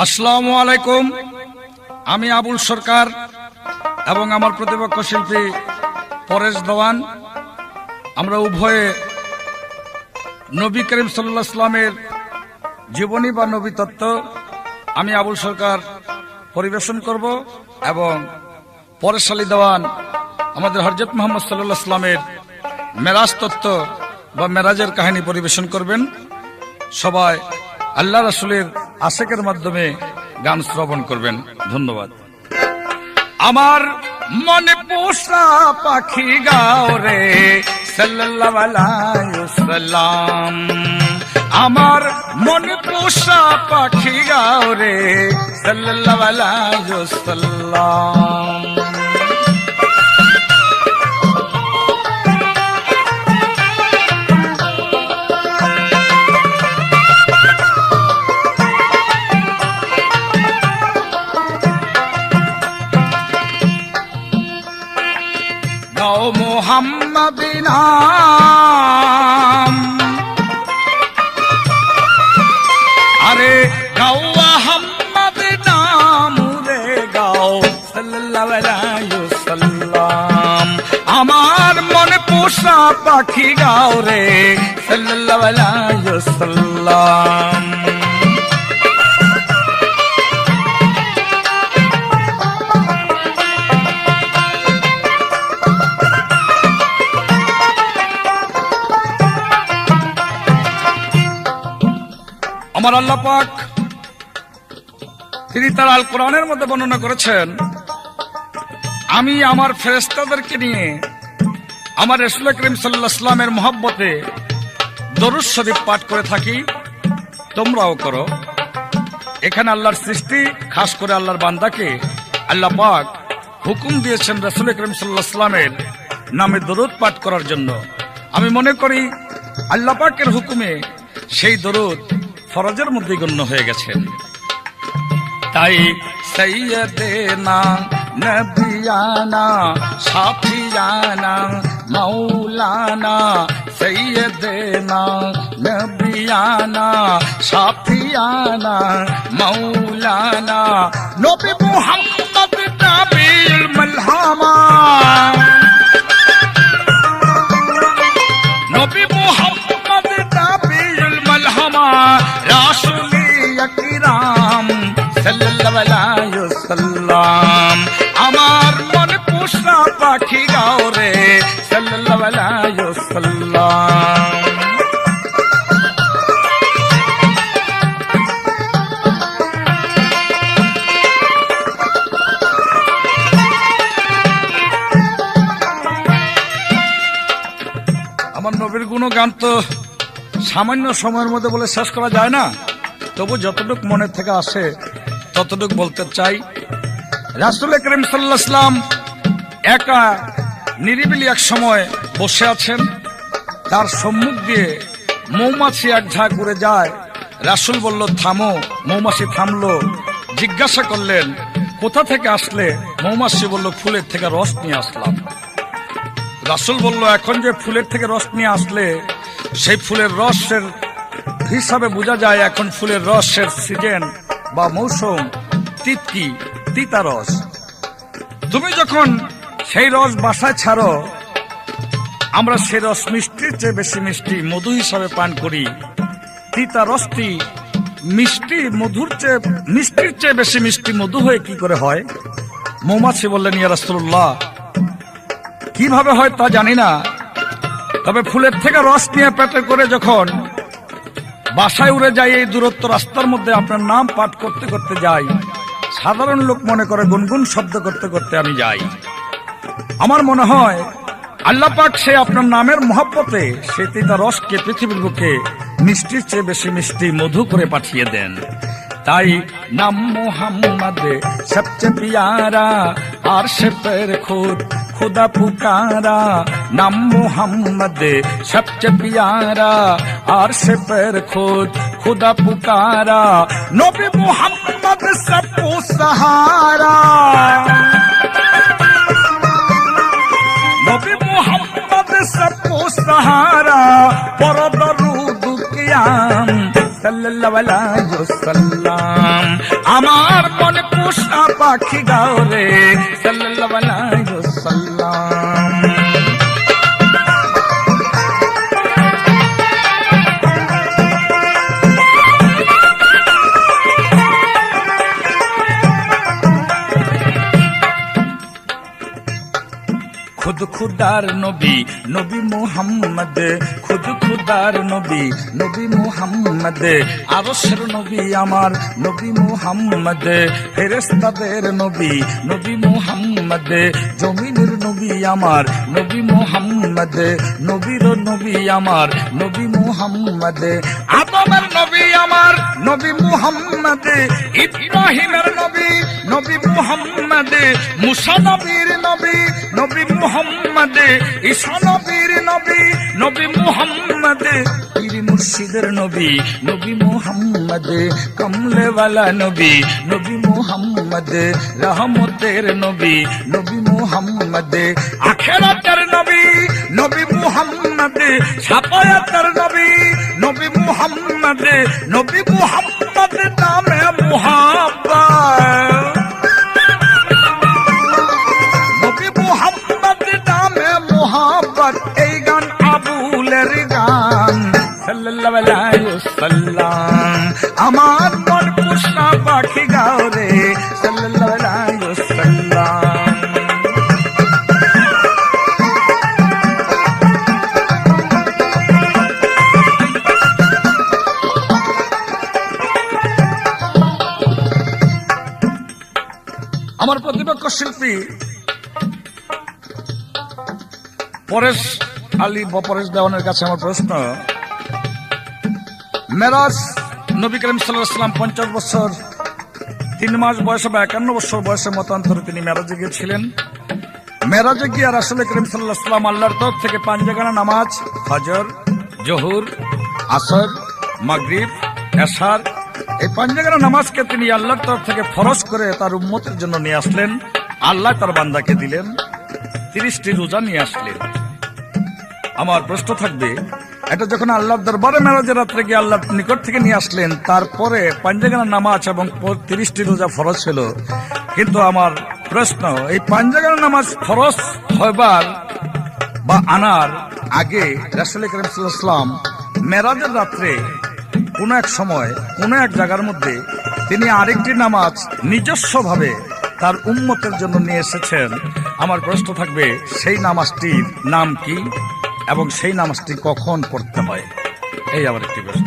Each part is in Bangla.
আসসালামু আলাইকুম। আমি আবুল সরকার এবং আমার প্রতিপক্ষ শিল্পী পরেশ দেওয়ান, আমরা উভয়ে নবী করিম সাল্লাল্লাহু আলাইহি ওয়াসাল্লামের জীবনী বা নবী তত্ত্ব আমি আবুল সরকার পরিবেশন করব এবং পরেশ আলী দেওয়ান আমাদের হযরত মুহাম্মদ সাল্লাল্লাহু আলাইহি ওয়াসাল্লামের মেরাজ তত্ত্ব বা মেরাজের কাহিনী পরিবেশন করবেন। সবাই আল্লাহ রাসূলের আশিকের মাধ্যমে গান শ্রবণ করবেন। ধন্যবাদ। আমার মনে পোষা পাখি গাও রে সাল্লাল্লাহু আলাইহি ওয়াসাল্লাম, আমার মনে পোষা পাখি গাও রে সাল্লাল্লাহু আলাইহি ওয়াসাল্লাম। গাও মোহাম্মদ নাম, আরে গাও মোহাম্মদ নাম রে গাও সাল্লাল্লাহু আলাইহি ওয়াসাল্লাম, আমার মনে পোষা পাখি গাও রে সাল্লাল্লাহু আলাইহি ওয়াসাল্লাম। আমার আল্লাহ পাক তিনি তার আল কোরআনের মধ্যে বর্ণনা করেছেন, আমি আমার ফেরেশতাদেরকে নিয়ে আমার রাসূল করিম সাল্লাল্লাহু আলাইহি ওয়াসাল্লামের মহব্বতে দরুদ শরীফ পাঠ করে থাকি, তোমরাও করো। এখানে আল্লাহর সৃষ্টি, খাস করে আল্লাহর বান্দাকে আল্লাহ পাক হুকুম দিয়েছেন রাসূল করিম সাল্লাল্লাহু আলাইহি ওয়াসাল্লামের নামে দরুদ পাঠ করার জন্য। আমি মনে করি আল্লাহ পাকের হুকুমে সেই দরুদ ফরজের মধ্যে গণ্য হয়ে গেছেন। তাই সাইয়্যিদানা নবিয়ানা শাফিয়ানা মাওলানা, সাইয়্যিদানা নবিয়ানা শাফিয়ানা মাওলানা, নবী মুহাম্মদ নবীল মালহামা, নবী মুহাম্মদ নবীল মালহামা, রাসূলে আকরাম সাল্লাল্লাহু আলাইহি ওয়াসাল্লাম, আমার মনে পোষা পাখি গাও রে সাল্লাল্লাহু আলাইহি ওয়াসাল্লাম। আমার নবীর গুণগান তো সামান্য সময়ের মধ্যে বলে শেষ করা যায় না, তবু যতটুকু মনে থেকে আসে ততটুকু বলতে চাই। রাসূল করিম সাল্লাল্লাহু আলাইহি ওয়াসাল্লাম একা নিরিবিলি এক সময় বসে আছেন, তার সম্মুখ দিয়ে মৌমাছি এক ঝাঁক উড়ে যায়। রাসূল বলল থামো, মৌমাছি থামলো। জিজ্ঞাসা করলেন কোথা থেকে আসলে? মৌমাছি বলল ফুলের থেকে রস নিয়ে আসলাম। রাসূল বলল এখন যে ফুলের থেকে রস নিয়ে আসলে, সেই ফুলের রসের হিসাবে বোঝা যায় এখন ফুলের রসের সিজন বা মৌসুম তিতকি, তিতা রস। তুমি যখন সেই রস বাসায় ছাড়ো, আমরা সেই রস মিষ্টির চেয়ে বেশি মিষ্টি মধু হিসাবে পান করি। তিতা রসটি মিষ্টি মধুর চেয়ে মিষ্টির চেয়ে বেশি মিষ্টি মধু হয়ে কি করে হয়? মৌমাছি বললেন ইয়া রাসূলুল্লাহ, কিভাবে হয় তা জানি না, তবে ফুলের থেকে রস নিয়ে পেটে করে যখন বাসায় উড়ে যাই, এই দূরত্ব রাস্তার মধ্যে আপনার নাম পাঠ করতে করতে যাই, সাধারণ লোক মনে করে গুনগুন শব্দ করতে করতে আমি যাই। আমার মনে হয় আল্লাহ পাক সে আপনার নামের মহব্বতে সে তিতা রসকে পৃথিবীর বুকে মিষ্টির চেয়ে বেশি মিষ্টি মধু করে পাঠিয়ে দেন। তাই নাম মোহাম্মদ সবচেয়ে পিয়ারা, আর সে পের খুদ खुदा पुकारा, नाम मोहम्मद सबसे प्यारा, अर्श पर खुद खुदा पुकारा, नबी मोहम्मद सबको सहारा, नबी मोहम्मद सबको सहारा, पर दरूद कियाम সাল্লাল্লাহু আলাইহি ওয়াসাল্লাম। আমার মনে পোষা পাখি গাও রে সাল্লাল্লাহু আলাইহি ওয়াসাল্লাম। खुद खुदार नबी नबी मुहम्मद, खुद खुदार नबी नबी मुहम्मद, আরশের নবী আমার নবী মুহাম্মদ, ফেরেশতাদের নবী নবী মুহাম্মদ, জমিনের নবী আমার নবী মুহাম্মদ, নবীর নবী আমার নবী মুহাম্মদ, আদমের নবী আমার নবী মুহাম্মদ, ইব্রাহিমের নবী নবী মুহাম্মদ, মুসা নবীর নবী নবী মুহাম্মদ, ঈসা নবীর নবী নবী মুহাম্মদ, পীর মুর্শিদের নবী নবী মুহাম্মদ, কমলেওয়ালা নবী নবী মুহাম্মদ, রহমতের নবী নবী মুহাম্মদ, আখিরাতের নবী নবী মুহাম্মদ, শাফায়াতের নবী নবী মুহাম্মদ, নবী মুহাম্মদ নামে মুহাব্বত, নবী মুহাম্মদ নামে মুহাব্বত, এই গান আবুলের গান সাল্লাল্লাহু আলাইহি ওয়াসাল্লাম। আমার মন পোষা পাখি গাও রে সাল্লাল্লাহু আলাইহি ওয়াসাল্লাম। আমার প্রতিপক্ষ শিল্পী পরেশ আলী পরেশ দেওয়ানের কাছে আমার প্রশ্ন, মেরাজ নবী করিম সাল্লাল্লাহু আলাইহি ওয়াসাল্লাম 50 বছর 3 মাস বয়সে বা 51 বছর বয়সে মতান্তরে তিনি মেরাজে গিয়েছিলেন। মেরাজে গিয়ে রাসূল করিম সাল্লাল্লাহু আলাইহি ওয়াসাল্লাম আল্লাহর তরফ থেকে 5 জায়গার নামাজ ফজর, জোহর, আসর, মাগরিব, এশার, এই 5 জায়গার নামাজকে তিনি আল্লাহর তরফ থেকে ফরজ করে তার উম্মতের জন্য নিয়ে আসলেন। আল্লাহ তার বান্দাকে দিলেন 30টি রোজা নিয়ে আসলেন। আমার প্রশ্ন থাকবে, এটা যখন আল্লাহর দরবারে মেরাজের রাত্রে গিয়ে আল্লাহর নিকট থেকে নিয়ে আসলেন, তারপরে 5 জায়গার নামাজ এবং 30টি রোজা ফরজ ছিল, কিন্তু আমার প্রশ্ন, এই 5 জায়গার নামাজ ফরজ হবার বা আনার আগে রাসূল করিম সাল্লাল্লাহু আলাইহি ওয়াসাল্লাম মেরাজের রাত্রে কোন এক সময় কোন এক জায়গার মধ্যে তিনি আরেকটি নামাজ নিজস্বভাবে তার উম্মতের জন্য নিয়ে এসেছেন। আমার প্রশ্ন থাকবে, সেই নামাজটির নাম কি এবং সেই নামাজটি কখন পড়তে হয়? এই আবার একটি প্রশ্ন।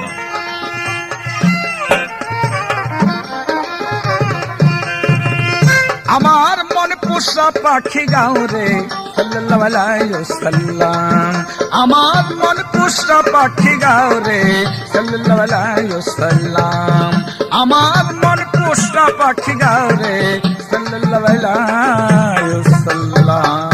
আমার মন পোষা পাখি গাও রে সাল্লাল্লাহু আলাইহি ওয়াসাল্লাম। আমার মন পোষা পাখি গাও রে সাল্লাল্লাহু আলাইহি ওয়াসাল্লাম। আমার মন পোষা পাখি গাও রে সাল্লাল্লাহু আলাইহি ওয়াসাল্লাম।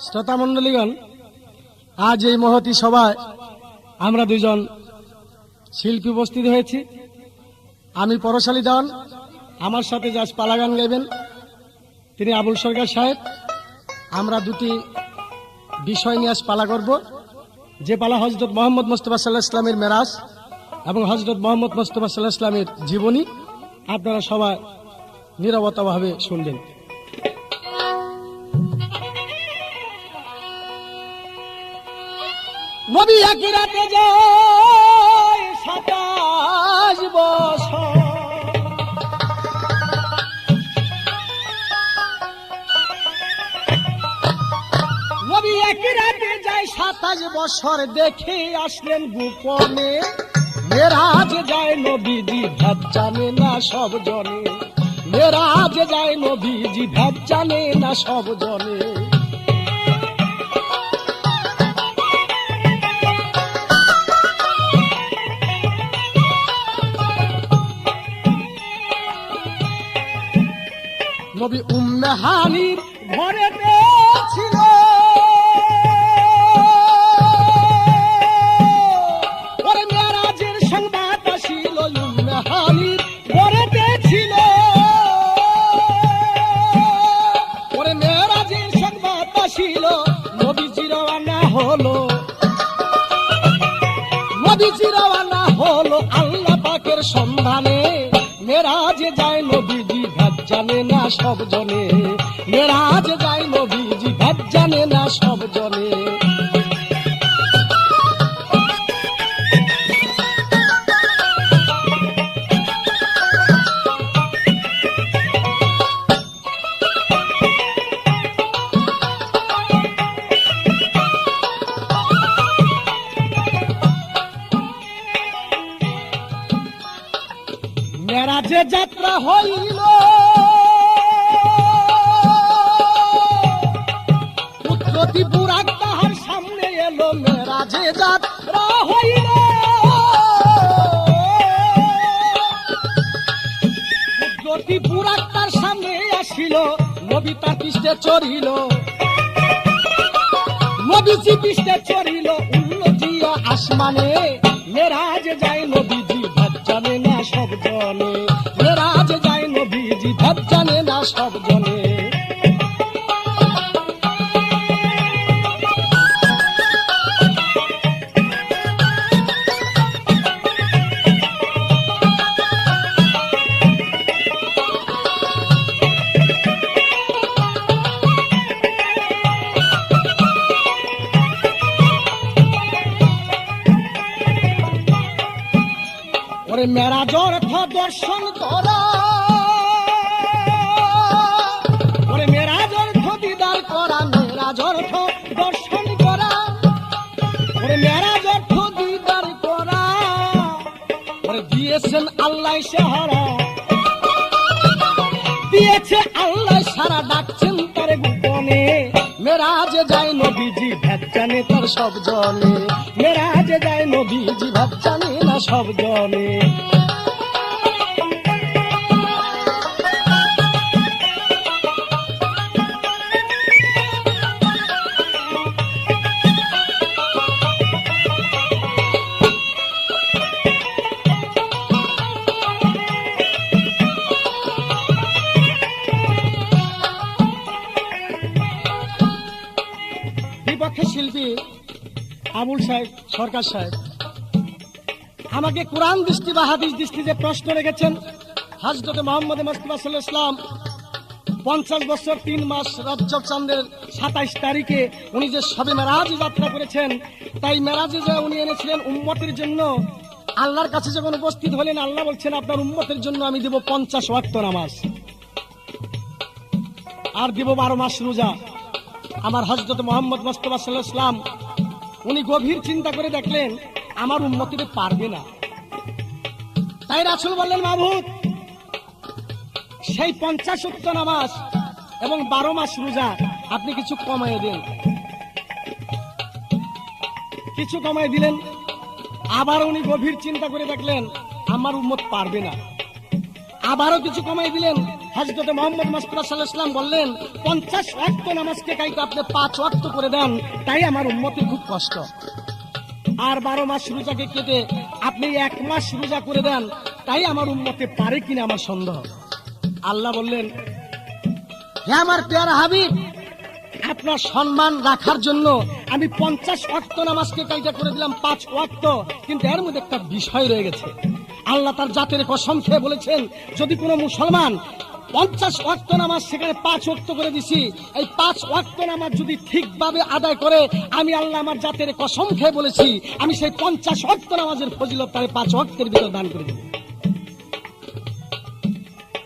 শ্রোতা মণ্ডলীগণ, আজ এই মহতী সভায় আমরা দুজন শিল্পী উপস্থিত হয়েছি। আমি পরশালী দেওয়ান, আমার সাথে যে আজ পালা গান গাইবেন তিনি আবুল সরকার সাহেব। আমরা দুটি বিষয় নিয়ে আজ পালা করব, যে পালা হযরত মুহাম্মদ মুস্তাফা সাল্লাল্লাহু আলাইহি ওয়াসাল্লামের মেরাজ এবং হযরত মুহাম্মদ মুস্তাফা সাল্লাল্লাহু আলাইহি ওয়াসাল্লামের জীবনী। আপনারা সবাই নীরবতাভাবে শুনবেন। নবী এক রাতে যায় 27 বছর, নবী এক রাতে যায় 27 বছর, দেখে আসলেন গোপনে। মেরাজ যায় নবীজি ভেদ জানে না সব জনে, মেরাজ যায় নবীজি ভেদ জানে না সব জনে। নবী উম্মে হানির ঘরেতে ছিল। ওরে মেরাজের সংবাদ আসিল উম্মে হানির ঘরেতে ছিল। ওরে মেরাজের সংবাদ আসিল নবীজি রওনা হলো। নবীজি রওনা হলো আল্লাহ পাকের সন্ধানে। মেরাজে যায় নবীজি ঘাট জানে না সব জনে। মেরাজে যায় নবীজি ঘাট জানে না সব জনে। মেরাজে যাত্রা হইল পুত্রটি বুরাক তাহার সামনে এলো। মেরাজে যাত্রা হইল পুত্রটি বুরাক তার সামনে আসিল। নবী তার পৃষ্ঠে চড়িল। নবীজি পৃষ্ঠে চড়িল উল্ল জিয়া আসমানে। মেরাজে যায় নবীজি ভাত জানে না সব জনে। মেরাজে যায় নবীজি ভাত জানে না সব জনে। ওরে মেরাজ অর্থ দর্শন করা। ওরে মেরাজ অর্থ দিদার করা। মেরাজ অর্থ দর্শন করা। ওরে মেরাজ অর্থ দিদার করা। ওরে দিয়েছেন আল্লাহ সাহারা। দিয়েছে আল্লাহ সারা ডাকছেন তার গোপনে। মেরাজে যায় নবীজি ভাত জানে তার সব জনে। মেরাজে যায় নবীজি ভাত জানে না সব জনে। বিপক্ষে শিল্পী আবুল সাহেব সরকার সাহেব আমাকে কোরআন দৃষ্টি বা হাদিস দৃষ্টি যে প্রশ্ন রেখেছেন। হযরত মুহাম্মদ মুস্তাফা সাল্লাল্লাহু আলাইহি ওয়াসাল্লাম 50 বছর 3 মাস রজব চাঁদের 27 তারিখে উনি যে শবে মেরাজ যাত্রা করেছেন, তাই মেরাজে যে উনি এনেছিলেন উম্মতের জন্য। আল্লাহর কাছে যখন উপস্থিত হলেন, আল্লাহ বলছেন আপনার উম্মতের জন্য আমি দেব 50 ওয়াক্ত নামাজ আর দেব 12 মাস রোজা। আমার হযরত মুহাম্মদ মুস্তাফা সাল্লাল্লাহু আলাইহি ওয়াসাল্লাম উনি গভীর চিন্তা করে দেখলেন আমার উম্মতিতে পারবে না। তাই রাসূল বললেন, মাবুদ সেই 50 ওয়াক্ত নামাজ এবং 12 মাস রোজা আপনি কিছু কমায় দেন। কিছু কমায় দিলেন। আবার উনি গভীর চিন্তা করে দেখলেন আমার উম্মত পারবে না। আবারও কিছু কমাই দিলেন। হযরত মুহাম্মদ মুস্তাফা সাল্লাল্লাহু আলাইহি ওয়াসাল্লাম বললেন 50 ওয়াক্ত নামাজকে কাইতে আপনি 5 ওয়াক্ত করে দেন, তাই আমার উম্মতের খুব কষ্ট। আর 12 মাস রোজাকে কেটে আপনি 1 মাস রোজা করে দেন, তাই আমার উম্মতে পারে কিনা আমার সন্দেহ। আল্লাহ বললেন, হে আমার প্যারা হাবিব, আপনার সম্মান রাখার জন্য আমি 50 ওয়াক্ত নামাজকে কাইটা করে দিলাম 5 ওয়াক্ত, কিন্তু এর মধ্যে একটা বিষয় রয়ে গেছে। আল্লাহ তার জাতের কসম খেয়ে বলেছেন, যদি কোনো মুসলমান 50 ওয়াক্ত নামাজ সেখানে 5 ওয়াক্ত করে দিছি, এই 5 ওয়াক্ত নামাজ যদি ঠিকভাবে আদায় করে, আমি আল্লাহ আমার জাতের কসম খেয়ে বলেছি আমি সেই 50 ওয়াক্ত নামাজের ফজিলত তারে 5 ওয়াক্তের ভিতর দান করে দেব।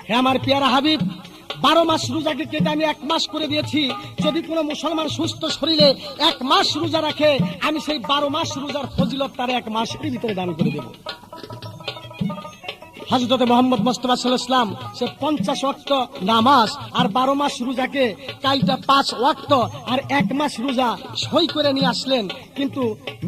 হে আমার প্যারা হাবিব, 12 মাস রোজাকে কেটে আমি 1 মাস করে দিয়েছি। যদি কোনো মুসলমান সুস্থ শরীরে 1 মাস রোজা রাখে, আমি সেই 12 মাস রোজার ফজিলত তারে 1 মাসের ভিতরে দান করে দেব। হযরত মুহাম্মদ মুস্তাফা সাল্লাল্লাহু আলাইহি ওয়াসাল্লাম সে 50 ওয়াক্ত নামাজ আর 12 মাস রোজাকে কাইটা 5 ওয়াক্ত আর 1 মাস রোজা সই করে নিয়ে আসলেন। কিন্তু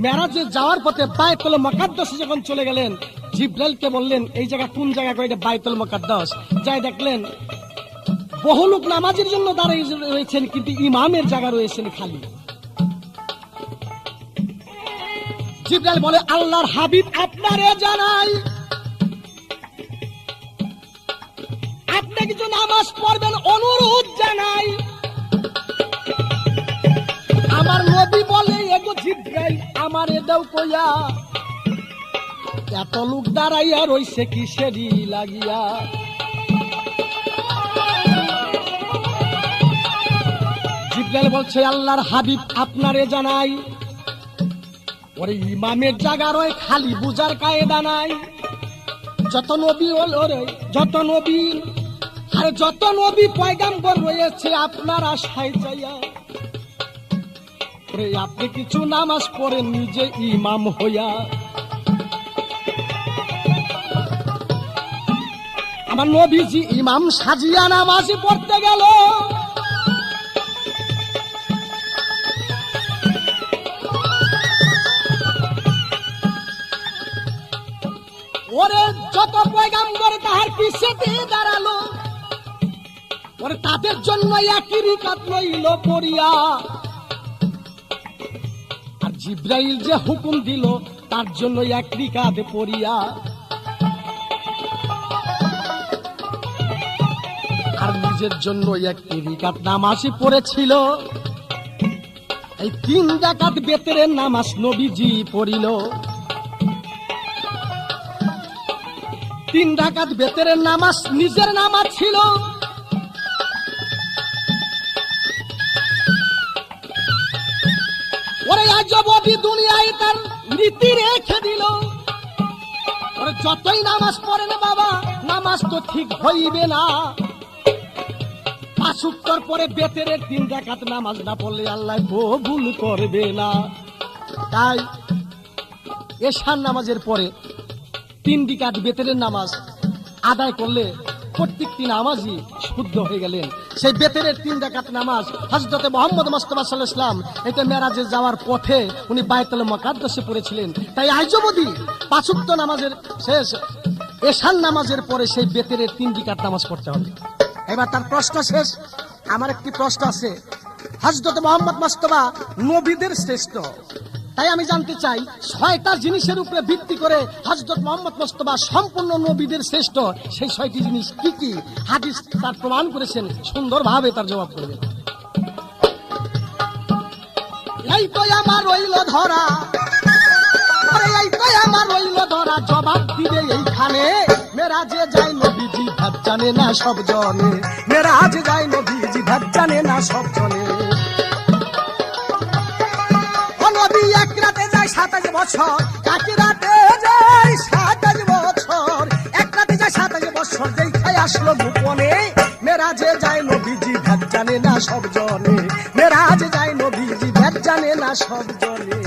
মেরাজে যাওয়ার পথে বাইতুল মুকাদ্দাসে যখন চলে গেলেন, জিবরাইলকে বললেন এই জায়গা কোন জায়গা কইটা বাইতুল মুকাদ্দাস। যাই দেখলেন বহু লোক নামাজের জন্য দাঁড়িয়ে রয়েছেন, কিন্তু ইমামের জায়গা রয়েছেন খালি। জিবরাইল বলে, আল্লাহর হাবিব আপনারে জানাই, আপনি কিছু নামাজ পড়বেন অনুরোধ জানাই। আমার নবী বলে, এগো জিবরাইল আমারে দাও কইয়া, এত লোক দাঁড়াইয়া রইছে কিসেরই লাগিয়া। জিবরাইল বলছে, আল্লাহর হাবিব আপনারে জানাই, ওরে ইমামের জায়গা রয় খালি, বুঝার কায়দা নাই। যত নবী হলো রে, যত নবী আর যত নবী পয়গাম্বর রয়েছে আপনার আশায় যাইয়া, আপনি কিছু নামাজ পড়ে নিজে ইমাম হইয়া। আমার নবীজি ইমাম সাজিয়া নামাজ পড়তে গেল, ওরে যত পয়গাম্বর তাহার পিছে দিয়ে দাঁড়ালো, ওরে তাদের জন্য একই রিকাত লইল পড়িয়া। আর জিবরাইল যে হুকুম দিল তার জন্য এক রিকাত পড়িয়া। আর নিজের জন্য একটি রিকাত নামাজই পড়েছিল। এই 3 রাকাত বেতেরের নামাজ নবীজি পড়িল। 3 রাকাত বেতেরের নামাজ নিজের নামাজ ছিল। ওরে আজবি দুনিয়ায় তার রীতি রেখে দিল। ওরে যতই নামাজ পড়ে না বাবা, নামাজ তো ঠিক হইবে না। 5 ওয়াক্ত পরে বেতেরের 3 রাকাত নামাজ না পড়লে আল্লাহ কবুল করবে না। তাই এশার নামাজের পরে 3 রাকাত বেতেরের নামাজ আদায় করলে প্রত্যেকটি নামাজই শুদ্ধ হয়ে গেলেন। সেই বেতেরের 3 রাকাত নামাজ হযরতে মুহাম্মদ মুস্তাফা সাল্লাল্লাহু আলাইহি ওয়াসাল্লাম এটা মেরাজে যাওয়ার পথে উনি বাইতুল মুকাদ্দাসে পড়েছিলেন। তাই আজও যদি 5 ওয়াক্ত নামাজের শেষ এশার নামাজের পরে সেই বেতেরের 3 রাকাত নামাজ পড়তে হবে। এবার তার প্রশ্ন শেষ, আমার একটি প্রশ্ন আছে। হযরত মুহাম্মদ মুস্তাফা নবীদের শ্রেষ্ঠ, তাই আমি জানতে চাই 6টা জিনিসের উপরে ভিত্তি করে হযরত মুহাম্মদ মুস্তাফা সম্পূর্ণ নবীদের শ্রেষ্ঠ, সেই 6টি জিনিস কি কি হাদিস তার প্রমাণ করেছেন, সুন্দরভাবে তার জবাব করবেন। এই তো আমার রইল ধরা, আরে এই তো আমার রইল ধরা, জবাব দিবে এইখানে। মেরাজে যায় নবীজি ভাত জানে না সব জনে, মেরাজে যায় নবীজি ভাত জানে না সব জনে। ও নবী এক রাতে যায় 27 বছর, এক রাতে যায় 27 বছর, এক রাতে যায় 27 বছর, যেই খাই আসলো গোপনে। মেরাজে যায় নবীজি ভাত জানে না সব জনে, মেরাজে যায় নবীজি ভাত জানে না সব জনে।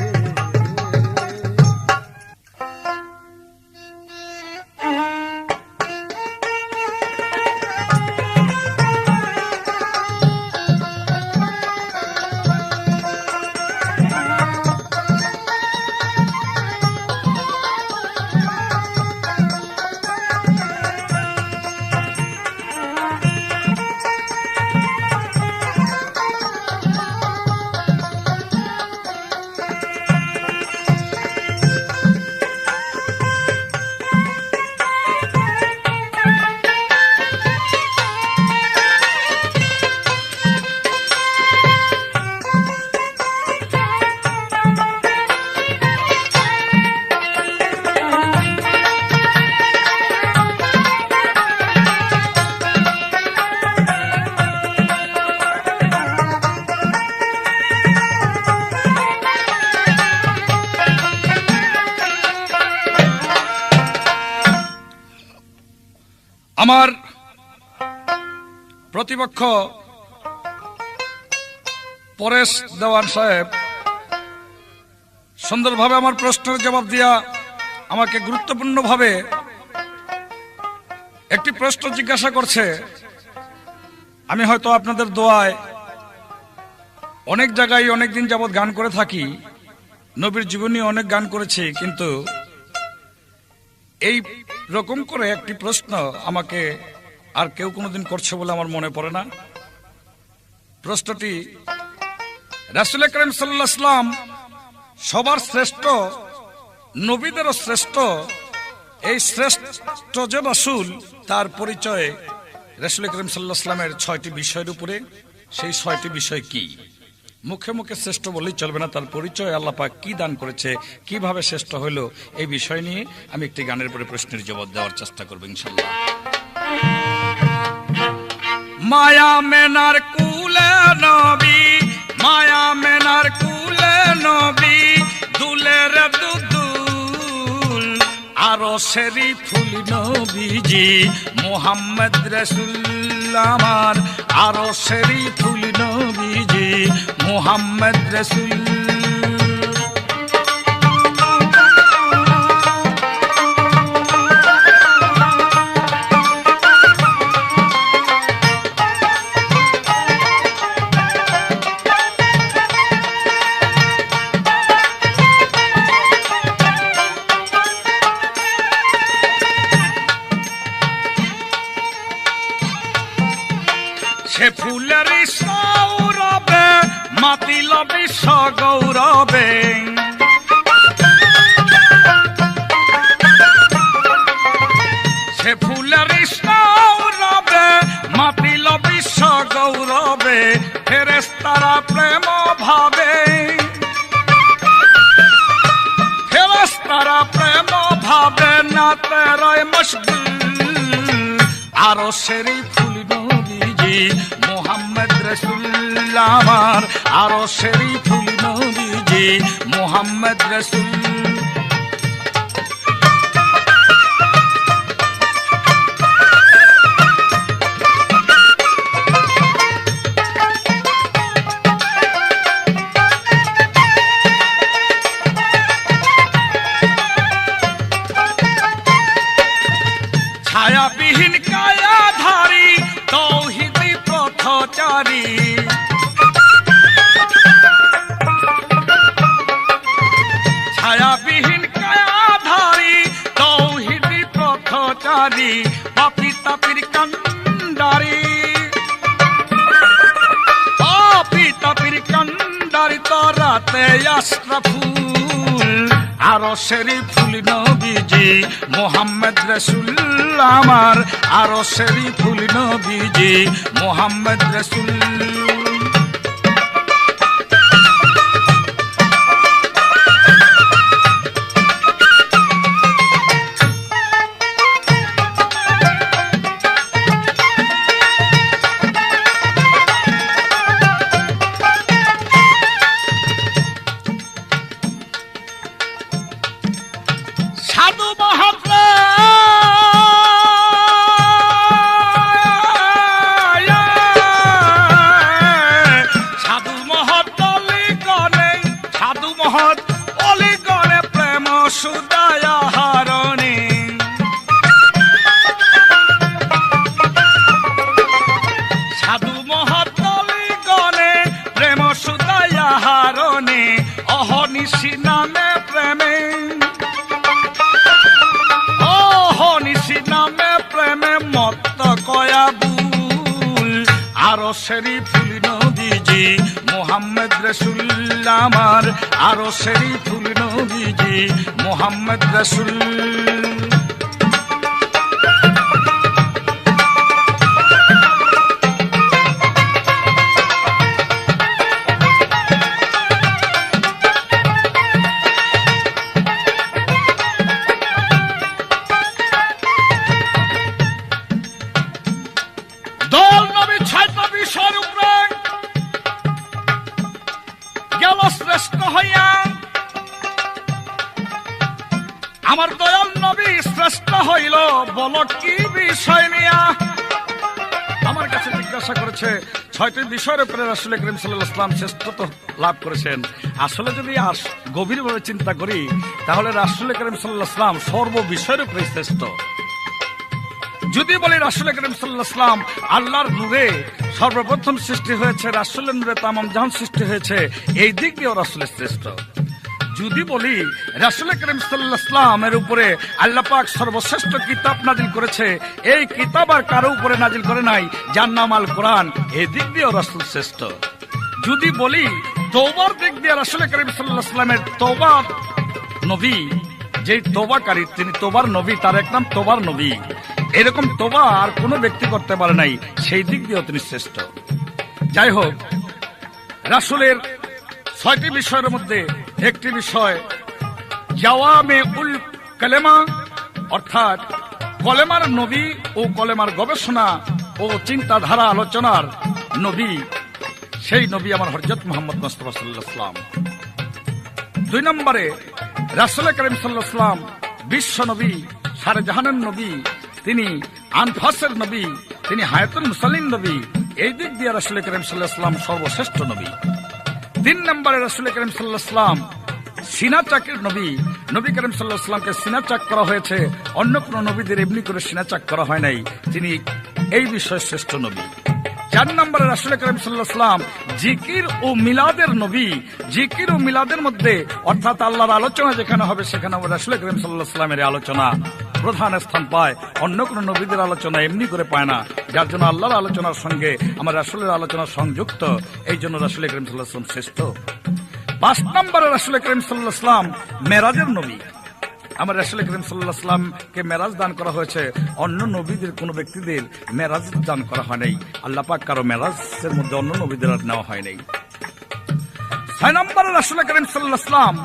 আমার প্রতিপক্ষ পরেশ দেওয়ান সাহেব সুন্দরভাবে আমার প্রশ্নের জবাব দিয়া আমাকে গুরুত্বপূর্ণভাবে একটি প্রশ্ন জিজ্ঞাসা করছে। আমি হয়তো আপনাদের দোয়ায় অনেক জায়গায় অনেক দিন যাবৎ গান করে থাকি, নবীর জীবনী অনেক গান করেছি, কিন্তু এই রকম করে একটি প্রশ্ন আমাকে আর কেউ কোনোদিন করছে বলে আমার মনে পড়ে না। প্রশ্নটি, রাসূল করিম সাল্লাল্লাহু আলাইহি ওয়াসাল্লাম সবার শ্রেষ্ঠ, নবীদেরও শ্রেষ্ঠ, এই শ্রেষ্ঠ যে রাসূল তার পরিচয় রাসূল করিম সাল্লাল্লাহু আলাইহি ওয়াসাল্লামের 6টি বিষয়ের উপরে। সেই 6টি বিষয় কি? মুখে মুখে শ্রেষ্ঠ বলেই চলবে না, তার পরিচয় আল্লাহ পাক কি দান করেছে, কিভাবে শ্রেষ্ঠ হলো, এই বিষয় নিয়ে আমি একটি গানের পরে প্রশ্নের জবাব দেওয়ার চেষ্টা করব ইনশাআল্লাহ। মায়া মেনার কুলে নবী, মায়া মেনার কুলে নবী, দুলের দুদুল আরশেরি ফুল নবীজি মুহাম্মদ রাসূল আমার, আরশেরি ফুল নবীজি মুহাম্মদ রাসূল। সে ফুলের সৌরভে মাতিল বিশ্ব গৌরবে, সে ফুলের সৌরভে মাতিল বিশ্ব গৌরবে, ফেরেশতারা প্রেম ভাবে, ফেরেশতারা প্রেম ভাবে না তেরয় মশগুল আরশেরি ফুল নবীজি মুহাম্মদ রাসূল আমার, আরশেরি ফুল নবীজি মুহাম্মদ রাসূল। ছায়াবিহীন কায়াধারী তৌহিদি পথচারী, ছায়াবিহীন কায়াধারী তৌহিদি পথচারী, পাপী তাপীর কান্ডারী, পাপী তাপীর কান্ডারী তরাতে আশরাফুল আরশেরি ফুল নবীজি মুহাম্মদ রাসূল আমার, আরশেরি ফুল নবীজি মুহাম্মদ রাসূল। সাধু মহাত্মা সাধু মহৎ অলিগণে, সাধু মহৎ অলিগণে প্রেম সুদায় হারণে, সাধু মহৎ অলিগণে প্রেম সুদায় হারণে, অহনিশি নামে প্রেমে, অহনিশি নামে প্রেমে মত্ত কয়াবুল আরশেরি ফুল নবীজি মুহাম্মদ রাসূল আমার, আরশেরি ফুল নবীজি মুহাম্মদ রাসূল। দয়াল নবী 6টা বিষয়ের উপরে গেল শ্রেষ্ঠ হইয়া, আমার দয়াল নবী শ্রেষ্ঠ হইল, বলো কি বিষয় নিয়া? আমার কাছে জিজ্ঞাসা করেছে 6টি বিষয়ের উপরে রাসূল করিম সাল্লাল্লাহু আলাইহি ওয়াসাল্লাম শ্রেষ্ঠত্ব লাভ করেছেন। আসলে যদি গভীরভাবে চিন্তা করি তাহলে রাসূল করিম সাল্লাল্লাহু আলাইহি ওয়াসাল্লাম সর্ব বিষয়ের উপরে শ্রেষ্ঠ। যদি বলি রাসূল করিম সাল্লাল্লাহু আলাইহি ওয়াসাল্লাম আল্লাহর নূরে সর্বপ্রথম সৃষ্টি হয়েছে, রাসূলের নূরে তামাম জাহান সৃষ্টি হয়েছে, এই দিক দিয়েও রাসূলের শ্রেষ্ঠ। যদি বলি রাসূল করিম সাল্লাল্লাহু আলাইহি ওয়াসাল্লামের উপরে আল্লাহ পাক সর্বশ্রেষ্ঠ কিতাব নাজিল করেছে, এই কিতাব আর কারো উপরে নাজিল করে নাই, যার নাম আল কোরআন, এই দিক দিয়েও রাসূল শ্রেষ্ঠ। যদি বলি তওবার দিক দিয়ে রাসূল করিম সাল্লাল্লাহু আলাইহি ওয়াসাল্লামের তওবা নবী, যেই তওবাকারী তিনি তওবার নবী, তার এক নাম তওবার নবী, এরকম তওবা আর কোনো ব্যক্তি করতে পারে নাই, সেই দিক দিয়েও তিনি শ্রেষ্ঠ। যাই হোক, রাসূলের 6টি বিষয়ের মধ্যে একটি বিষয় জাওয়ামে উল কালেমা, অর্থাৎ কলেমার নবী ও কলেমার গবেষণা ও চিন্তাধারা আলোচনার নবী, সেই নবী আমার হযরত মুহাম্মদ মুস্তাফা সাল্লাল্লাহু আলাইহি ওয়াসাল্লাম। 2 নম্বরে রাসূল করিম সাল্লাল্লাহু আলাইহি ওয়াসাল্লাম বিশ্ব নবী, সারে জাহানের নবী, তিনি আনফাসের নবী, তিনি হায়াতুল মুসাল্লিন নবী, এই দিক দিয়ে রাসূল করিম সাল্লাল্লাহু আলাইহি ওয়াসাল্লাম সর্বশ্রেষ্ঠ নবী। 3 নম্বরে রাসূল করিম সাল্লাল্লাহু আলাইহি ওয়াসাল্লাম সিনা চাকের নবী, নবী করিম সাল্লাল্লাহু আলাইহি ওয়াসাল্লামকে সিনা চাক করা হয়েছে, অন্য কোন নবীদের এমনি করে সিনা চাক করা হয় নাই, তিনি এই বিষয়ে শ্রেষ্ঠ নবী। 4 নম্বরে রাসূল করিম সাল্লাল্লাহু আলাইহি ওয়াসাল্লাম জিকির ও মিলাদের নবী, জিকির ও মিলাদের মধ্যে অর্থাৎ আল্লাহর আলোচনা যেখানে হবে সেখানে রাসূল করিম সাল্লাল্লাহু আলাইহি ওয়াসাল্লামের আলোচনা প্রধান স্থান পায়, অন্য কোন নবীদের আলোচনা এমনি করে পায় না, যার জন্য আল্লাহর আলোচনার সঙ্গে আমার রাসূলের আলোচনা সংযুক্ত, এই জন্য রাসূল করিম সাল্লাল্লাহু আলাইহি ওয়াসাল্লাম শ্রেষ্ঠ। 5 নম্বরে রাসূল করিম সাল্লাল্লাহু আলাইহি ওয়াসাল্লাম মেরাজের নবী, আমার রাসূল করিম সাল্লাল্লাহু আলাইহি ওয়াসাল্লামকে মেরাজ দান করা হয়েছে, অন্য নবীদের কোন ব্যক্তিদের মেরাজ দান করা হয় নাই, আল্লাহ পাক কারো মেরাজের মধ্যে অন্য নবীদের আর নেওয়া হয় নাই। 6 নম্বরে রাসূল করিম সাল্লাল্লাহু আলাইহি ওয়াসাল্লাম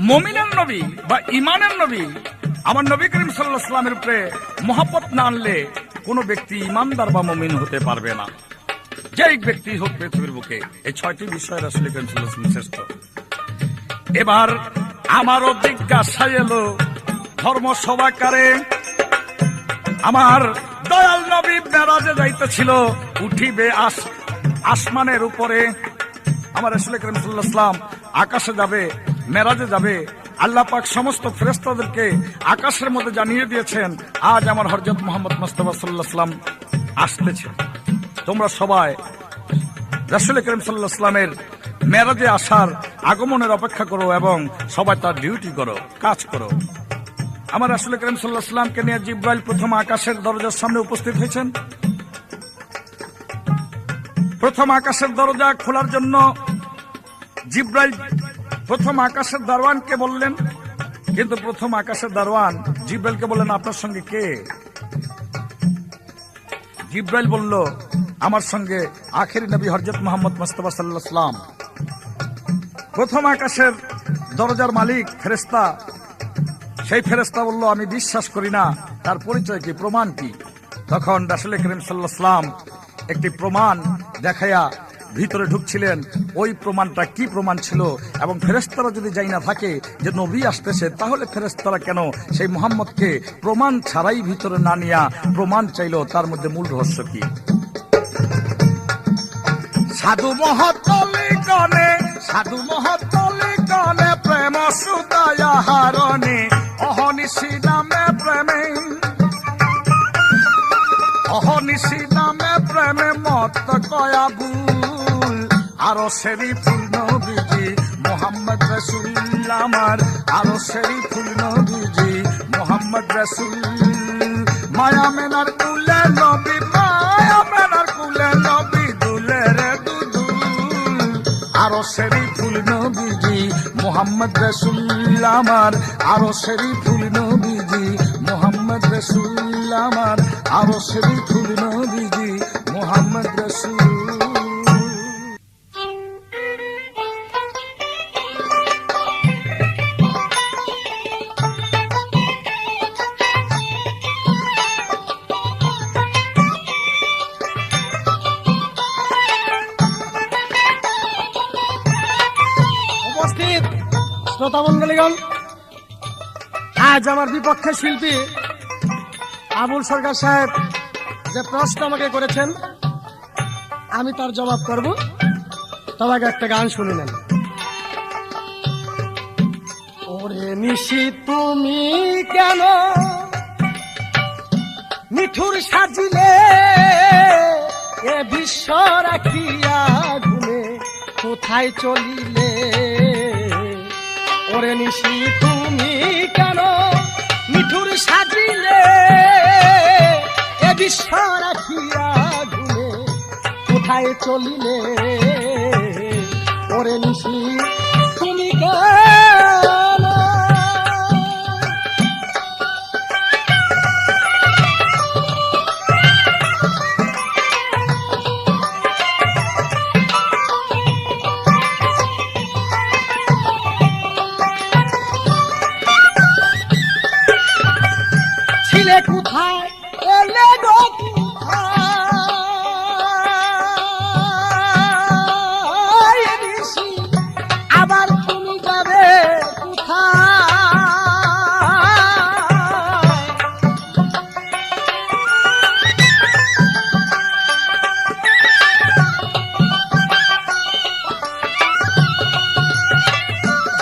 মুমিনের নবী বা ঈমানের নবী, আমার নবী করিম সাল্লাল্লাহু আলাইহি ওয়াসাল্লামের উপরে মহব্বত না আনলে কোন ব্যক্তি ঈমানদার বা মুমিন হতে পারবে না, যেই ব্যক্তি হোক পৃথিবীর বুকে। এই 6টি বিষয় রাসূল করিম সাল্লাল্লাহু আলাইহি ওয়াসাল্লাম শ্রেষ্ঠ। এবার আমারও জিজ্ঞাসা এলো ধর্ম সভাকারে, আমার দয়াল নবী মেরাজে যাইতেছিল, উঠিবে আসমানের উপরে, আমার রাসূল করিম সাল্লাল্লাহু আলাইহি ওয়াসাল্লাম আকাশে যাবে, মেরাজে যাবে, আল্লাহ পাক সমস্ত ফেরেশতাদেরকে আকাশের মধ্যে জানিয়ে দিয়েছেন আজ আমার হযরত মুহাম্মদ মুস্তাফা সাল্লাল্লাহু আলাইহি ওয়াসাল্লাম আসতেছে, তোমরা সবাই রাসূল করিম সাল্লাল্লাহু আলাইহি ওয়াসাল্লামের মেরাজে আসার আগমনের অপেক্ষা করো এবং সবাই তার ডিউটি করো, কাজ করো। আমার রাসূল করিম সাল্লাল্লাহু আলাইহি ওয়াসাল্লামকে নিয়ে জিবরাইল প্রথম আকাশের দরজার সামনে উপস্থিত হয়েছেন। প্রথম আকাশের দরজা খোলার জন্য জিবরাইল প্রথম আকাশের দারওয়ানকে বললেন, কিন্তু প্রথম আকাশের দারওয়ান জিবরাইলকে বললেন, আপনার সঙ্গে কে? জিবরাইল বলল, আমার সঙ্গে আখেরি নবী হযরত মুহাম্মদ মুস্তাফা সাল্লাল্লাহু আলাইহি ওয়াসাল্লাম। প্রথম আকাশের দরজার মালিক ফেরেশতা, সেই ফেরেশতা বলল, আমি বিশ্বাস করি না, তার পরিচয় কি, প্রমাণ কি? তখন রাসূল করিম সাল্লাল্লাহু আলাইহি ওয়াসাল্লাম একটি প্রমাণ দেখাইয়া ভিতরে ঢুকছিলেন। ওই প্রমাণটা কি প্রমাণ ছিল, এবং ফেরেশতারা যদি যাই না থাকে যে নবী আসতেছে, তাহলে ফেরেশতারা কেন সেই মুহাম্মদকে প্রমাণ ছাড়াই ভিতরে না নিয়া প্রমাণ চাইলো, তার মধ্যে মূল রহস্য কি? সাধু মহতলি গনে, সাধু মহতলি গনে, প্রেম সুদায়া হারণে, অহনিশি নামে প্রেমে, অহনিশি নামে প্রেমে মত কয়া ভুল, আরো শরীফুল নবীজি মুহাম্মদ রাসূল, আমার আরো শরীফুল নবীজি মুহাম্মদ রাসূল, মায়া মেনার কুলে নবী, মায়া মেনার কুলে নবী, দুলে রে দুদুল, আরো শরীফুল নবীজি মুহাম্মদ রাসূল, আমার আরো শরীফুল নবীজি মুহাম্মদ রাসূল, আমার আরো শরীফুল নবীজি মুহাম্মদ রাসূল। উপস্থিত শ্রোতা মণ্ডলীগণ, আজ আমার বিপক্ষে শিল্পী আবুল সরকার সাহেব যে প্রশ্ন আমাকে করেছেন, আমি তার জবাব করব। তোমাকে একটা গান শুনে নেন। ওরে নিশি তুমি কেন মিঠুর সাজিলে, এ বিশ্ব রাখিয়া ঘুমে কোথায় চলিলে? ওরে নিশি তুমি কেন মিঠুর সাজিলে? এ বিশ্ব রাখিয়া ঘুমে কোথায় চলিলে? ওরে নিশি তুমি কেন? ছিলে কোথায় এলে গো কোথায়? নিশি আবার তুমি যাবে কোথায়?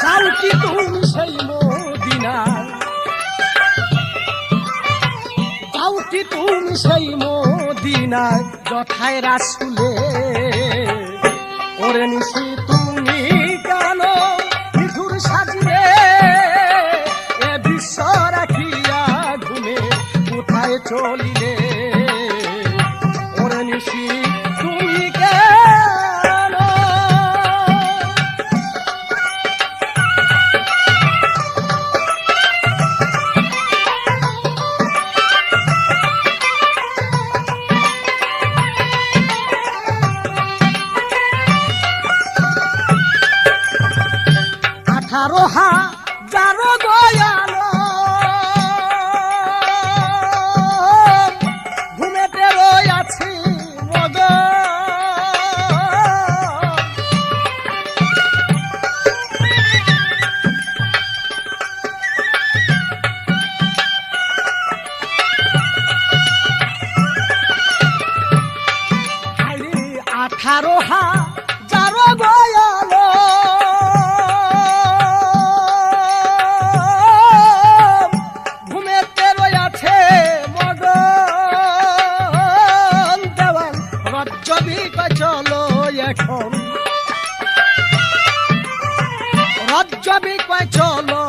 যাও কি তুমি সেই মদিনায়? যাও কি তুমি সেই মদিনায় যথায় রাসূলে? ওরে নিশি তুমি কেন মিঠুর সাজিলে? এ বিশ্ব রাখিয়া ঘুমে কোথায় চলিলে? ওরে নিশি তুমি কেন? আঠারোহা যারো দয়ালো ঘুমেতে রয়াছি মগ। আঠারোহা যারো দয়ালো ঘুমেতে রয়াছে মগন। দেওয়ান রজ্জবি চলো এখন, রজ্জবি চলো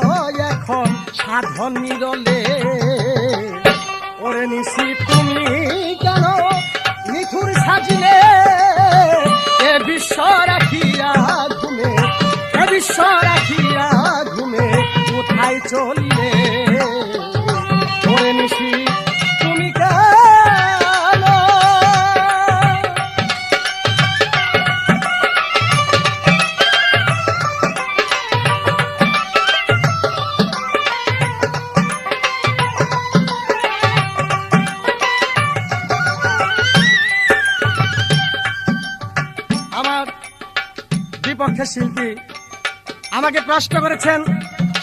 এখন সাধন নিরলে। ওরে নিশি তুমি কেন মিঠুর সাজিলে? এ বিশ্ব রাখিয়া ঘুমে, এ বিশ্ব রাখিয়া ঘুমে কোথায় চলিলে? ওরে নিশি তুমি কেন? আমার বিপক্ষে শিল্পী আমাকে প্রশ্ন করেছেন,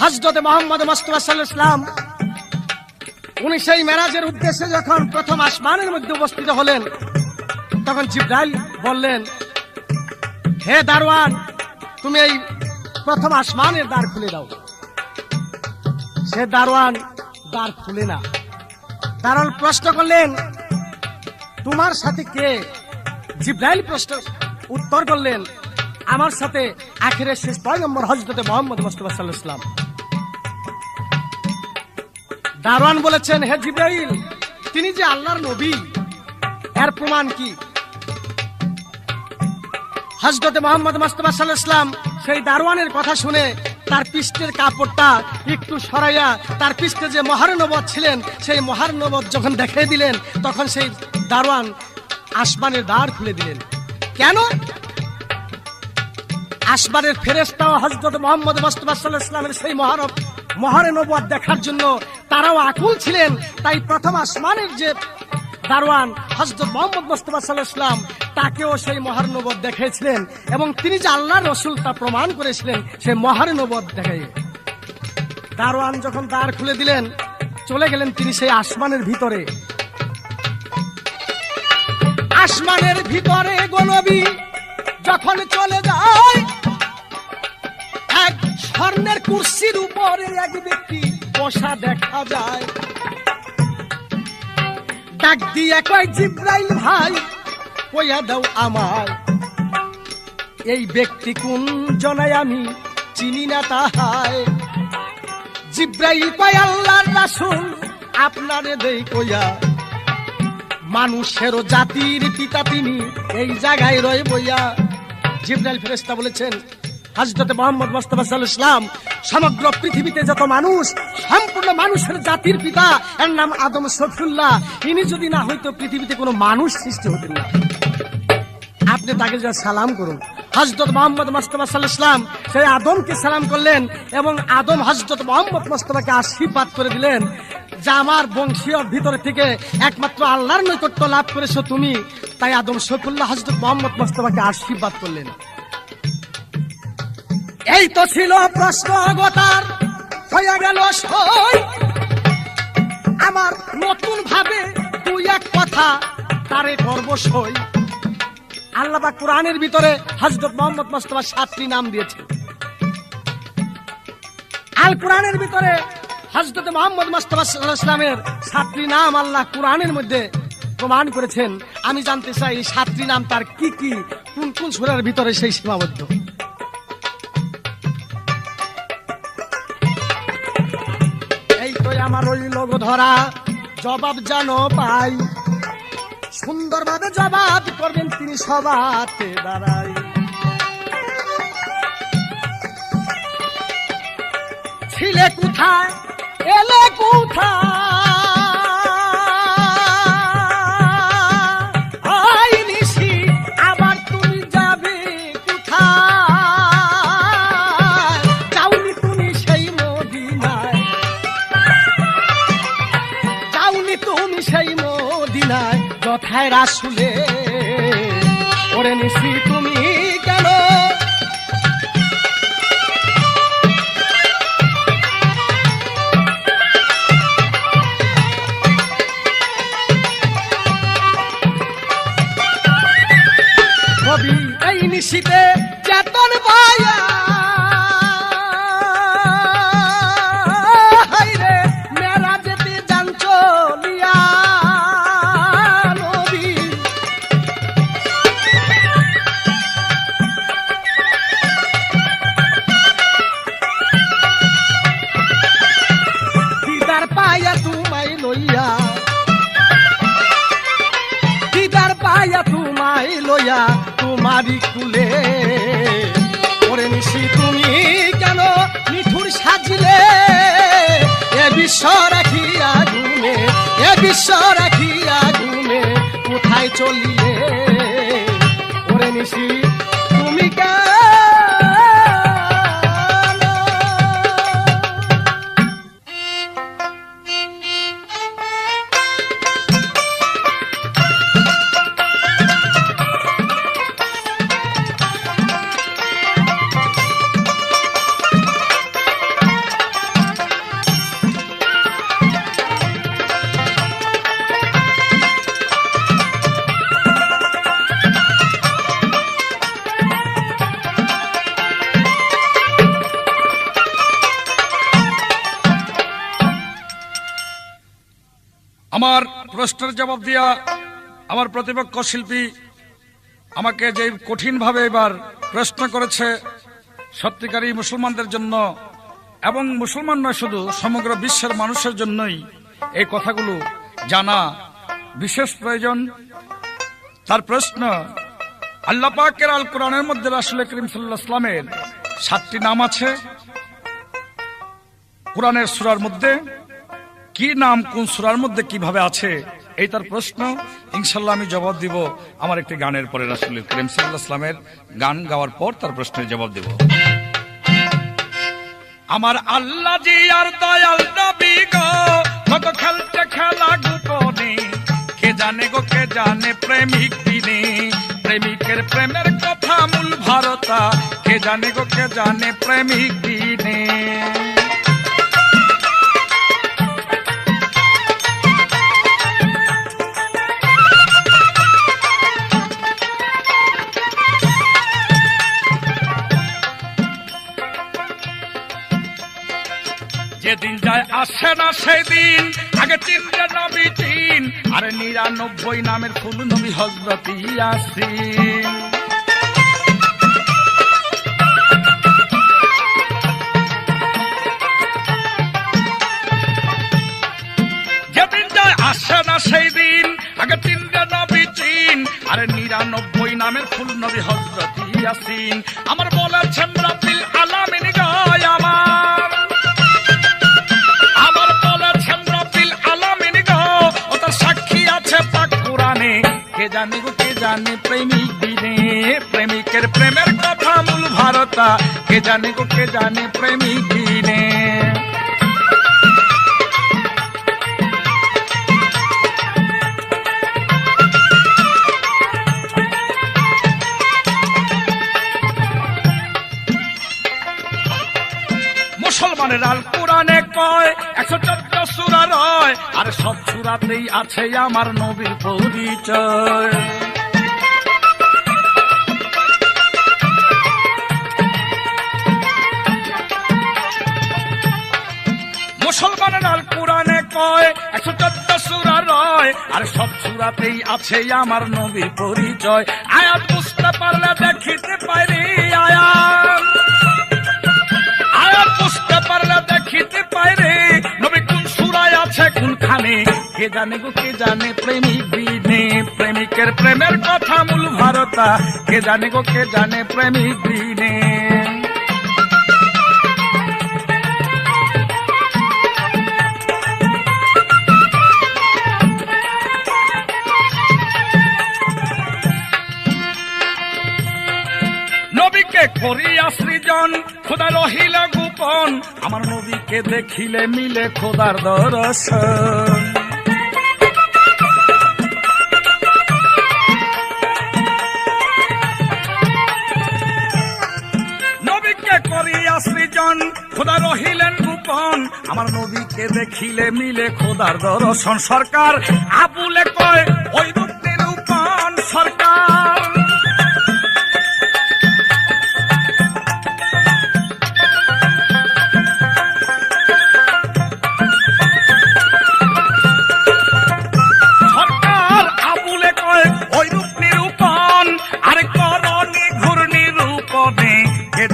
হযরত মুহাম্মদ মুস্তাফা সাল্লাল্লাহু আলাইহি ওয়াসাল্লাম উনি সেই মেরাজের উদ্দেশ্যে যখন প্রথম আসমানের মধ্যে উপস্থিত হলেন, তখন জিবরাইল বললেন, হে দারওয়ান, তুমি এই প্রথম আসমানের দ্বার খুলে দাও। সে দারওয়ান দ্বার খুলে না। দারওয়ান প্রশ্ন করলেন, তোমার সাথে কে? জিবরাইল প্রশ্ন উত্তর করলেন, আমার সাথে আখিরের শেষ পয়গম্বর হযরত মুহাম্মদ মুস্তাফা সাল্লাল্লাহু আলাইহি ওয়াসাল্লাম। দারওয়ান বলেছেন, হে জিবরাইল, তিনি যে আল্লাহর নবী, এর প্রমাণ কি? হযরত মুহাম্মদ মুস্তাফা সাল্লাল্লাহু আলাইহি ওয়াসাল্লাম সেই দারওয়ানের কথা শুনে তার পৃষ্ঠের কাপড়টা একটু সরাইয়া তার পৃষ্ঠে যে মহারনবত ছিলেন সেই মহারনবত যখন দেখিয়ে দিলেন, তখন সেই দারওয়ান আসমানের দ্বার খুলে দিলেন। কেন? আসমানের ফেরেশতাও হযরত মুহাম্মদ মুস্তাফা সাল্লাল্লাহু আলাইহি ওয়াসাল্লামের সেই মহারনবত দেখার জন্য তারাও আকুল ছিলেন। তাই প্রথম আসমানের যে দারওয়ান হযরত মুহাম্মদ মুস্তাফা সাল্লাল্লাহু আলাইহি ওয়াসাল্লাম, তাকেও সেই মহারনবত দেখিয়েছিলেন এবং তিনি যে আল্লাহর রাসূল তা প্রমাণ করেছিলেন সেই মহারনবত দেখাইয়ে। দারওয়ান যখন দ্বার খুলে দিলেন, চলে গেলেন তিনি সেই আসমানের ভিতরে। আসমানের ভিতরে গো নবী যখন চলে যায়, এক স্বর্ণের কুরসির উপরে এক ব্যক্তি বসা দেখা যায়। ডাক দিয়ে কয়, জিবরাইল ভাই কইয়া দাও আমায়, এই ব্যক্তি কোন জনায় আমি চিনি না তাহায়। জিব্রাইল কয় আল্লাহর রাসূল আপনারে দেই কইয়া, মানুষের জাতির পিতা তিনি এই জায়গায় রয়ে বইয়া। জিব্রাইল ফেরেশতা বলেছেন হযরত মুহাম্মদ মুস্তাফা সাল্লাল্লাহু আলাইহি ওয়াসাল্লাম সমগ্র পৃথিবীতে যত মানুষ, সম্পূর্ণ মানুষের জাতির পিতা, এর নাম আদম শফিউল্লাহ। ইনি যদি না হইতো পৃথিবীতে কোনো মানুষ সৃষ্টি হতেন না। আপনি তাকে যা সালাম করুন। হযরত মুহাম্মদ মুস্তাফা সাল্লাল্লাহু আলাইহি ওয়াসাল্লাম সেই আদমকে সালাম করলেন এবং আদম হযরত মুহাম্মদ মুস্তাফাকে আশীর্বাদ করে দিলেন যে আমার বংশীয় ভিতর থেকে একমাত্র আল্লাহর নৈকট্য লাভ করেছো তুমি। তাই আদম শফিউল্লাহ হযরত মুহাম্মদ মুস্তাফাকে আশীর্বাদ করলেন। এই তো ছিল প্রশ্নগতার হয়ে গেল সই। আমার নতুন ভাবে দুই এক কথা তারে করব সই। আল্লাহ পাক কোরআনের ভিতরে হযরত মুহাম্মদ মুস্তাফা 7টি নাম দিয়েছেন। আল কোরআনের ভিতরে হযরত মুহাম্মদ মুস্তাফা সাল্লাল্লাহু আলাইহি ওয়াসাল্লামের 7টি নাম আল্লাহ কোরআনের মধ্যে প্রমাণ করেছেন। আমি জানতে চাই এই 7টি নাম তার কি কি, কোন কোন সূরার ভিতরে সেই সীমাবদ্ধ। এই তো আমার ওই লোক ধরা জবাব জানো পাই, সুন্দরভাবে জবাব করবেন তিনি সবাতে দাঁড়াই। ছিলে কোথায় এলে কোথায়, নিশি আবার তুমি যাবে কোথায়, যাওনি তুমি সেই মদিনায়, যাওনি তুমি সেই মদিনায় যথায় রাসূলে, ওরে নিশি তুমি কেন। কবি এই নিশিতে চেতন পায়া হায়রে মেরা যেতে জান চলিয়া, নবী দিদার পায়া তোমায় লইয়া, দিদার পায়া তোমায় লইয়া তোমারি কুলে, ওরে নিশি তুমি কেন নিঠুর সাজিলে, এ বিশ্ব রাখিয়া ঘুমে, এ বিশ্ব রাখিয়া ঘুমে কোথায় চলিলে, ওরে নিশি তুমি কেন। আমার প্রশ্নের জবাব দিয়া আমার প্রতিপক্ষ শিল্পী আমাকে যে কঠিনভাবে এবার প্রশ্ন করেছে, সত্যিকারী মুসলমানদের জন্য এবং মুসলমান নয় শুধু সমগ্র বিশ্বের মানুষের জন্যই এই কথাগুলো জানা বিশেষ প্রয়োজন। তার প্রশ্ন, আল্লাহ পাকের আল কোরআনের মধ্যে রাসূল করিম সাল্লাল্লাহু আলাইহি ওয়াসাল্লামের 7টি নাম আছে। কোরআনের সূরার মধ্যে কি নাম কোন সূরার মধ্যে কিভাবে আছে, এই তার প্রশ্ন। ইনশাআল্লাহ আমি জবাব দিব আমার একটি গানের পরে, রাসূল করিম সাল্লাল্লাহু আলাইহি ওয়াসাল্লামের গান গাওয়ার পর তার প্রশ্নের জবাব দেব। আমার আল্লাহ জি আর দয়াল নবী গো, কত খেলতে খেলা গোপনে, কে জানে গো কে জানে প্রেমিক দিনে, প্রেমিকের প্রেমের কথা মূল ভারতা, কে জানে গো কে জানে প্রেমিক দিনে। যেদিন যায় আসে না সেদিন, আগে চিনলে নবী চিন, আর 99 নামের ফুল নবী হযরত ইয়াসিন। ইয়াসিন আমার বলেছেন রাব্বিল আলামিন গায় আমার বলেছেন রাব্বিল আলামিন গো ও তার সাক্ষী আছে পাক কোরআনে কে জানে গো কে জানে প্রেমিক বিনে প্রেমিকের প্রেমের কথা মূল ভারতা কে জানে গো কে জানে প্রেমিক বিনে মুসলমানের আল কোরআনে কয় 114 সূরা রয় আর সব সূরাতেই আছে আমার নবীর পরিচয় মুসলমানের আল কোরআনে কয় 114 সূরা রয় আর সব সূরাতেই আছে আমার নবীর পরিচয় আয়াত বুঝতে পারলে দেখিতে পারি আয়াত বুঝতে পারলে দেখিতে পাইরে নবী কোন সূরায় আছে কোনখানে কে জানে গো কে জানে প্রেমিক বিনে প্রেমিকের প্রেমের কথা মূল ভারতা কে জানে গো কে জানে প্রেমিক বিনে নবীকে করিয়া সৃজন খোদা রহিল গোপন আমার নবীকে দেখিলে মিলে খোদার দর্শন নবীকে করিয়া সৃজন খোদা রহিলেন গোপন আমার নবীকে দেখিলে মিলে খোদার দর্শন সরকার আবুলে কয় ওই রূপ নিরূপণ সরকার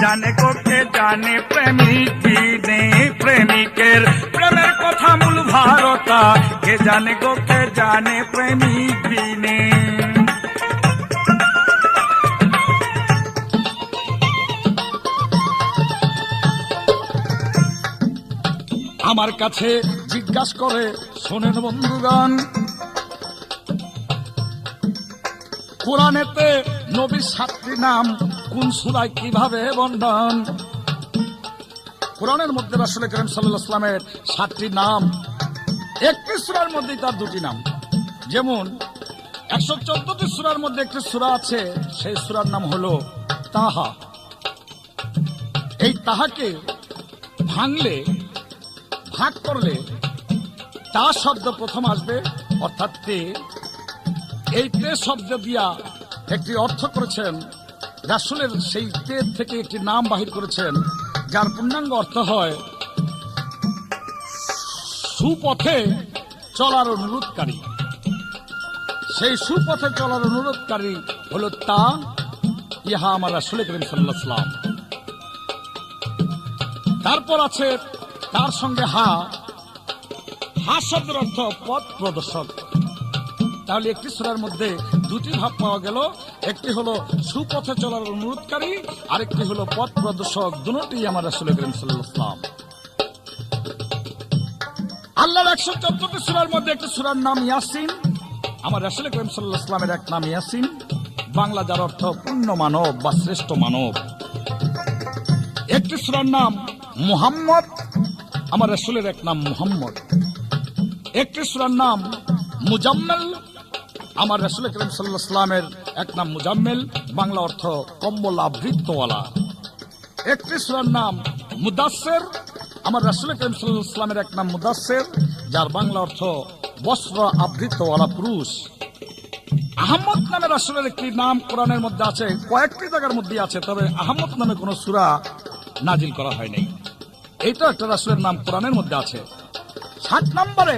জানে গো কে জানে প্রেমিক বিনে প্রেমিকের প্রেমের কথা মূল ভারতা কে জানে গো কে জানে প্রেমিক বিনে আমার কাছে জিজ্ঞাসা করে শোনেন বন্ধুগণ কোরআনেতে নবীর 7টি নাম কোন সূরায় কিভাবে বর্ণন কোরআনের মধ্যে রাসূল করিম সাল্লাল্লাহু আলাইহি ওয়াসাল্লামের 7টি নাম একটি সূরার মধ্যে তার 2টি নাম যেমন 114টি সূরার মধ্যে একটি সূরা আছে সেই সূরার নাম হলো তাহা এই তাহাকে ভাঙলে ভাগ করলে তা শব্দ প্রথম আসবে অর্থাৎ তে এই তে শব্দ দিয়া একটি অর্থ করেছেন রাসূলের সেই তে থেকে একটি নাম বাহির করেছেন যার পূর্ণাঙ্গ অর্থ হয় সুপথে চলার অনুরোধকারী সেই সুপথে চলার অনুরোধকারী হলো তা ইহা আমার রাসূল করিম সাল্লাল্লাহু আলাইহি ওয়াসাল্লাম তারপর আছে তার সঙ্গে হা শব্দের অর্থ পথ প্রদর্শক তাহলে একটি সূরার মধ্যে 2টি ভাব পাওয়া গেল একটি হলো সুপথে চলার অনুরোধকারী আরেকটি হলো পথ প্রদর্শক দুটোই আমার রাসূল করিম সাল্লাল্লাহু আলাইহি ওয়াসাল্লাম আল্লাহর 114টি সূরার মধ্যে একটি সূরার নাম ইয়াসিন আমার রাসূল করিম সাল্লাল্লাহু আলাইহি ওয়াসাল্লামের এক নাম ইয়াসিন বাংলা যার অর্থ পূর্ণ মানব বা শ্রেষ্ঠ মানব একটি সূরার নাম মুহাম্মদ আমার রাসূলের এক নাম মুহাম্মদ একটি সূরার নাম মুজাম্মেল আমার রাসূল করিম সাল্লাল্লাহু আলাইহি ওয়াসাল্লামের এক নাম মুজাম্মেল বাংলা অর্থ কম্বল আবৃতওয়ালা একটি সূরার নাম মুদাসসির আমার রাসূল করিম সাল্লাল্লাহু আলাইহি ওয়াসাল্লামের এক নাম মুদাসসির যার বাংলা অর্থ বস্ত্র আবৃতওয়ালা পুরুষ আহমদ নামে রাসূলের একটি নাম কোরআনের মধ্যে আছে কয়েকটি জায়গার মধ্যে আছে তবে আহমদ নামে কোনো সূরা নাজিল করা হয়নি এইটা একটা রাসূলের নাম কোরআনের মধ্যে আছে 7 নম্বরে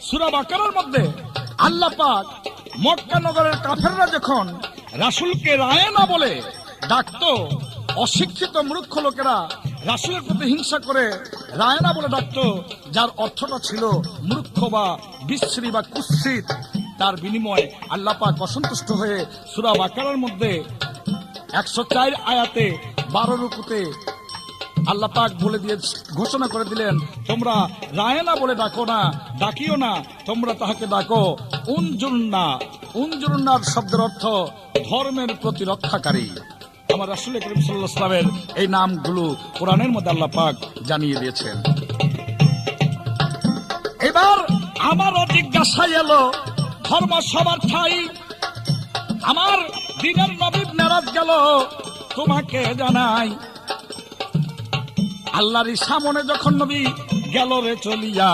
সূরা বাকারার মধ্যে আল্লাহ পাক মক্কা নগরের কাফেররা যখন রাসূলকে রায়না বলে ডাকতো অশিক্ষিত মূর্খ লোকেরা রাসূলের প্রতি হিংসা করে রায়না বলে ডাকতো যার অর্থটা ছিল মূর্খ বা বিশ্রী বা কুৎসিত তার বিনিময়ে আল্লাহ পাক অসন্তুষ্ট হয়ে সূরা বাকারার মধ্যে 104 আয়াতে 12 রুকুতে আল্লাহ পাক বলে দিয়ে ঘোষণা করে দিলেন, তোমরা রায়না বলে ডাকো না, ডাকিও না, তোমরা তাহাকে ডাকো উনজুরুন্নার শব্দের অর্থ ধর্মের প্রতিরক্ষাকারী। আমার রাসূল করিম সাল্লাল্লাহু আলাইহি ওয়াসাল্লামের এই নামগুলো কোরআনের মধ্যে আল্লাহ পাক জানিয়ে দিয়েছেন। এবার আমারও জিজ্ঞাসা এলো, ধর্ম সবার ঠাই, আমার দিনের নবী মেরাজ গেল, তোমাকে জানাই। আল্লাহর সামনে যখন নবী গেল রে চলিয়া,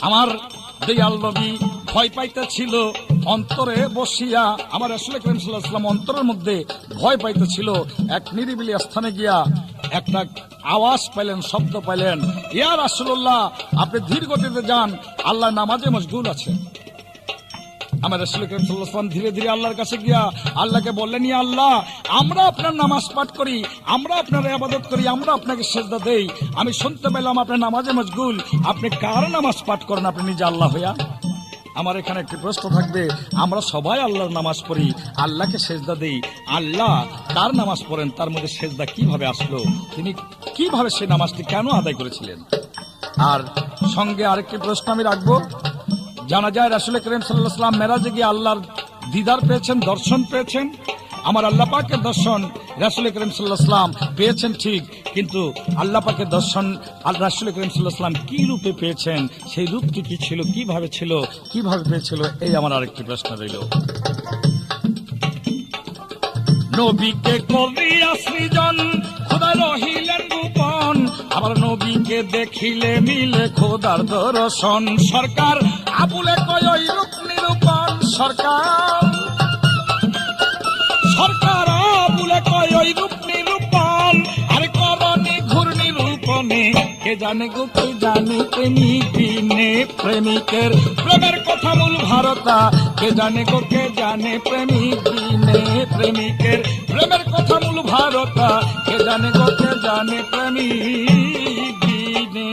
আমার দয়াল নবী ভয় পাইতেছিল অন্তরে বসিয়া। আমার রাসূল করিম সাল্লাল্লাহু আলাইহি ওয়াসাল্লাম অন্তরের মধ্যে ভয় পাইতেছিল। এক নিরিবিলি স্থানে গিয়া একটা আওয়াজ পাইলেন, শব্দ পাইলেন, ইয়া রাসূলুল্লাহ, আপনি ধীর গতিতে যান, আল্লাহ নামাজে মশগুল আছে। আমার রাসূল করিম সাল্লাল্লাহু আলাইহি ওয়াসাল্লাম ধীরে ধীরে আল্লাহর কাছে গিয়া আল্লাহকে বললেন, ইয়া আল্লাহ, আমরা আপনার নামাজ পাঠ করি, আমরা আপনার ইবাদত করি, আমরা আপনাকে সিজদা দেই, আমি শুনতে পেলাম আপনি নামাজে মশগুল, আপনি কার নামাজ পাঠ করেন? আপনি নিজে আল্লাহ হইয়া? আমার এখানে একটি প্রশ্ন থাকবে, আমরা সবাই আল্লাহর নামাজ পড়ি, আল্লাহকে সেজদা দেই, আল্লাহ কার নামাজ পড়েন? তার মধ্যে সেজদা কিভাবে আসলো? তিনি কিভাবে সেই নামাজটি কেন আদায় করেছিলেন? আর সঙ্গে আরেকটি প্রশ্ন আমি রাখবো। জানা যায় রাসূল করিম সাল্লাল্লাহু আলাইহি ওয়াসাল্লাম মেরাজে গিয়ে আল্লাহর দিদার পেয়েছেন, দর্শন পেয়েছেন। আমার আল্লাহ পাকের দর্শন রাসূল করিম সাল্লাল্লাহু আলাইহি ওয়াসাল্লাম পেয়েছেন ঠিক, কিন্তু আল্লাহ পাকের দর্শন রাসূল করিম সাল্লাল্লাহু আলাইহি ওয়াসাল্লাম কি রূপে পেয়েছেন, সেই রূপটি কি ছিল, কিভাবে ছিল, কিভাবে পেয়েছিল, এই আমার আরেকটি প্রশ্ন রইল। নবীকে করিয়া সৃজন খোদা রহিলেন গোপন, আবার নবীকে দেখিলে মিলে খোদার দর্শন। সরকার আবুলে কয় ওই রূপ নিরূপণ, সরকার আবুলে কয় ওই রূপ নিরূপণ, আর করণী ঘূর্ণি রূপনে কে জানে গো, কে জানে প্রেমিক বিনে প্রেমিকের প্রেমের কথা মূল ভারতা, কে জানে গো, কে জানে প্রেমিক বিনে প্রেমিকের প্রেমের কথা মূল ভারতা, কে জানে গো, কে জানে প্রেমিক বিনে।